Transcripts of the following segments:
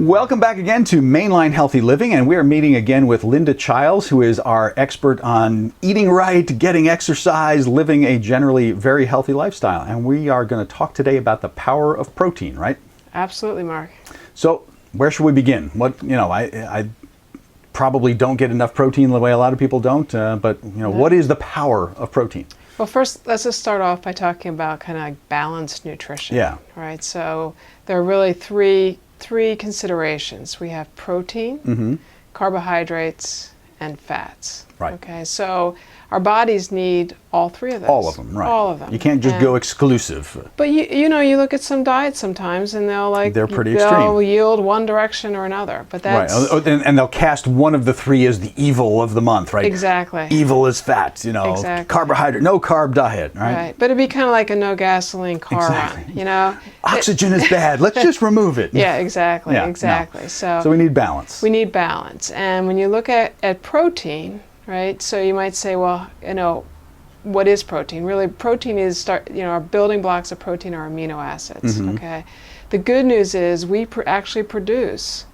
Welcome back again to Mainline Healthy Living, and we are meeting again with Linda Chiles, who is our expert on eating right, getting exercise, living a generally very healthy lifestyle. And we are going to talk today about the power of protein, right? Absolutely, Mark. So, where should we begin? I probably don't get enough protein the way a lot of people don't, but what is the power of protein? Well, first, let's just start off by talking about kind of like balanced nutrition. Yeah. Right. So there are really three considerations. We have protein, carbohydrates, and fats. Right. Okay. So our bodies need all three of those. All of them, right. All of them. You can't just go exclusive. But you look at some diets sometimes and They're pretty they'll extreme. yield one direction or another. But that's right. And they'll cast one of the three as the evil of the month, right? Exactly. Evil is fat, Exactly. carbohydrate, no carb diet, right? Right. But it'd be kind of like a no gasoline car Exactly. run, Oxygen is bad. Let's just remove it. Yeah, exactly. Yeah, exactly. no. So we need balance. we need balance. And when you look at protein, right? So you might say, well, what is protein? Really, protein is our building blocks of protein are amino acids. Okay. The good news is we actually produce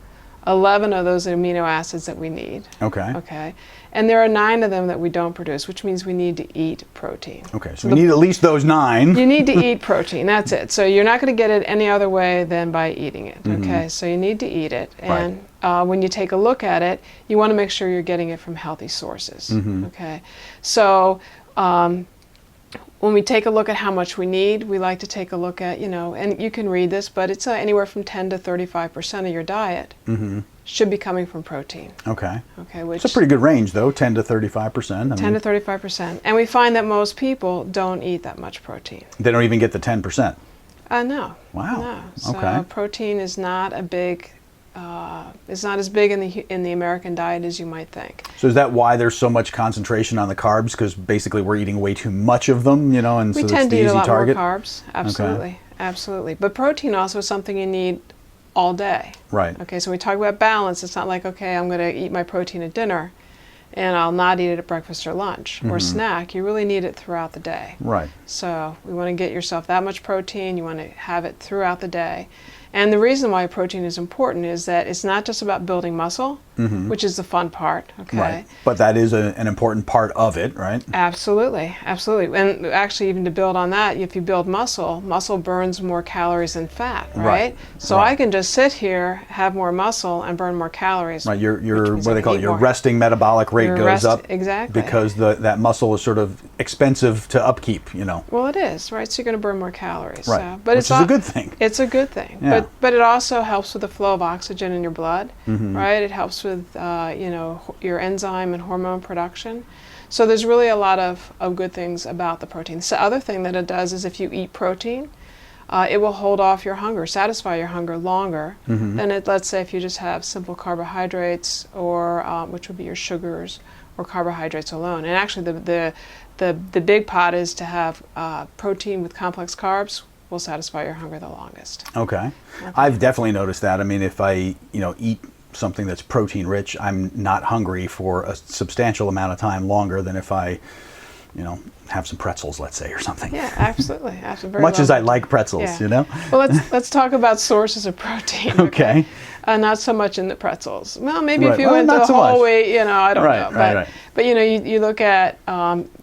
11 of those amino acids that we need. Okay. Okay. And there are 9 of them that we don't produce, which means we need to eat protein. Okay. So we need at least those 9. You need to eat protein. That's it. So you're not going to get it any other way than by eating it. Okay. So you need to eat it. And when you take a look at it, you want to make sure you're getting it from healthy sources. Okay. So when we take a look at how much we need, we like to take a look at, and you can read this, but it's anywhere from 10 to 35% of your diet should be coming from protein. Okay. Okay, which it's a pretty good range, though, 10 to 35%. 10 to 35%. And we find that most people don't eat that much protein. They don't even get the 10%. No. Wow. No. So Okay. protein is not a big, it's not as big in the American diet as you might think. So is that why there's so much concentration on the carbs? Because basically we're eating way too much of them, and We so tend it's the to eat easy a lot target? more carbs. Absolutely. Absolutely. But protein also is something you need all day. Right. Okay, so we talk about balance. It's not like, okay, I'm going to eat my protein at dinner and I'll not eat it at breakfast or lunch or snack. You really need it throughout the day. Right. So we want to get yourself that much protein. You want to have it throughout the day. And the reason why protein is important is that it's not just about building muscle, which is the fun part, okay? Right. But that is an important part of it, right? Absolutely, absolutely. And actually, even to build on that, if you build muscle burns more calories than fat, right? So I can just sit here, have more muscle, and burn more calories. Right. Your what do they call it? Your resting metabolic rate goes up. Exactly. Because that muscle is sort of expensive to upkeep, Well, it is, right? So you're going to burn more calories. Right. So, but Which is a good thing. It's a good thing. Yeah. But it also helps with the flow of oxygen in your blood, right? It helps with your enzyme and hormone production. So there's really a lot of good things about the protein. The other thing that it does is if you eat protein, it will hold off your hunger, satisfy your hunger longer than let's say if you just have simple carbohydrates or which would be your sugars or carbohydrates alone. And actually the big pot is to have protein with complex carbs will satisfy your hunger the longest. Okay. I've definitely noticed that. I mean, if I, eat something that's protein rich, I'm not hungry for a substantial amount of time longer than if I, have some pretzels, let's say, or something. Yeah, absolutely. Absolutely. Much as I like pretzels, Well, let's talk about sources of protein. Okay. Not so much in the pretzels. Well, maybe if you Well, went not to so whole much. wheat, I don't know. Right. But you look at,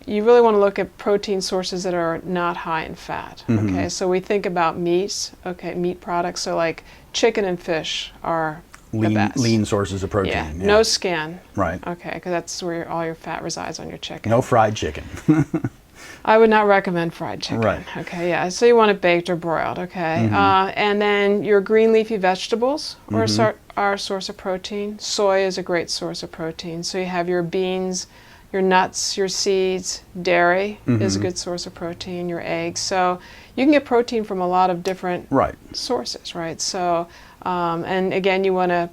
you really want to look at protein sources that are not high in fat. Okay, so we think about meats. Okay, meat products. So like chicken and fish are the best. Lean sources of protein. Yeah. Yeah. No skin. Right. Okay, because that's where all your fat resides on your chicken. No fried chicken. I would not recommend fried chicken. Right. Okay, yeah. So you want it baked or broiled, okay? And then your green leafy vegetables are a source of protein. Soy is a great source of protein. So you have your beans, your nuts, your seeds. Dairy is a good source of protein, your eggs. So you can get protein from a lot of different sources, right? So, and again, you want to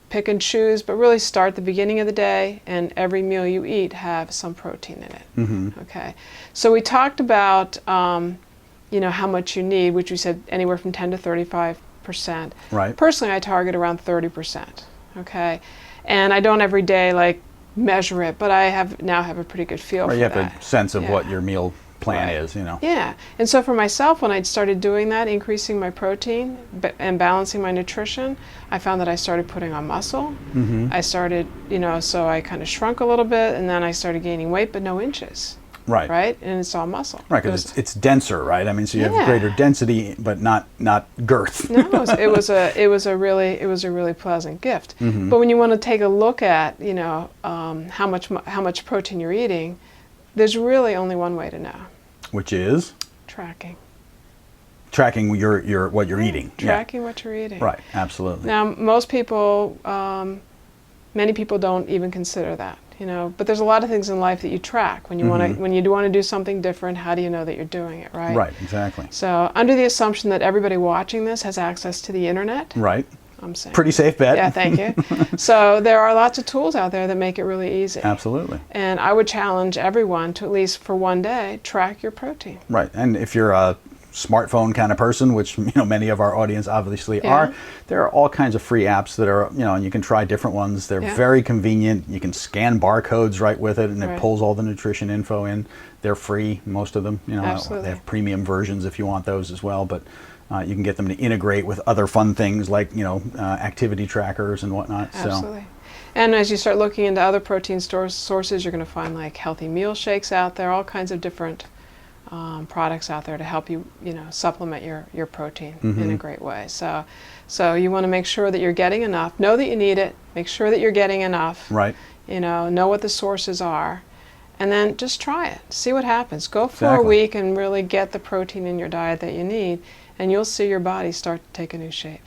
pick and choose, but really start the beginning of the day, and every meal you eat have some protein in it. Okay, so we talked about how much you need, which we said anywhere from 10 to 35%. Right. Personally, I target around 30%. Okay, and I don't every day measure it, but I now have a pretty good feel for You that. have a sense of what your meal plan Right. is, you know. Yeah. And so for myself, when I started doing that, increasing my protein and balancing my nutrition, I found that I started putting on muscle. I started, so I kind of shrunk a little bit, and then I started gaining weight, but no inches. Right. Right? And it's all muscle. Right, because it's denser, right? I mean, so you have Yeah. greater density, but not girth. No, it was a really pleasant gift. But when you want to take a look at how much protein you're eating, there's really only one way to know. Which is Tracking. tracking your what you're eating. Tracking what you're eating. Right, absolutely. Now, most people, many people don't even consider that. But there's a lot of things in life that you track when you when you want to do something different. How do you know that you're doing it right? Right, exactly. So, under the assumption that everybody watching this has access to the internet, Right. I'm saying Pretty safe bet. Yeah, thank you. So there are lots of tools out there that make it really easy. Absolutely. And I would challenge everyone to, at least for one day, track your protein. Right, and if you're a smartphone kind of person, which many of our audience obviously are, there are all kinds of free apps that are and you can try different ones. They're very convenient. You can scan barcodes right with it, and it pulls all the nutrition info in. They're free, most of them. Absolutely. They have premium versions if you want those as well, but you can get them to integrate with other fun things like activity trackers and whatnot. Absolutely. And as you start looking into other protein sources, you're going to find like healthy meal shakes out there, all kinds of different products out there to help you, supplement your protein in a great way. So you want to make sure that you're getting enough. Know that you need it. Make sure that you're getting enough. Right. Know what the sources are, and then just try it. See what happens. Go for a week and really get the protein in your diet that you need, and you'll see your body start to take a new shape.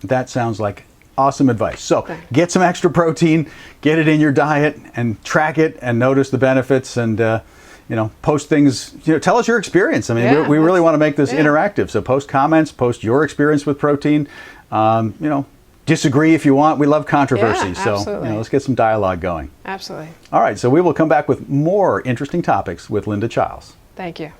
That sounds like awesome advice. So get some extra protein, get it in your diet, and track it, and notice the benefits, and post things, tell us your experience. I mean, we really want to make this interactive. So post comments, post your experience with protein. Disagree if you want. We love controversy. So let's get some dialogue going. Absolutely. All right. So we will come back with more interesting topics with Linda Chiles. Thank you.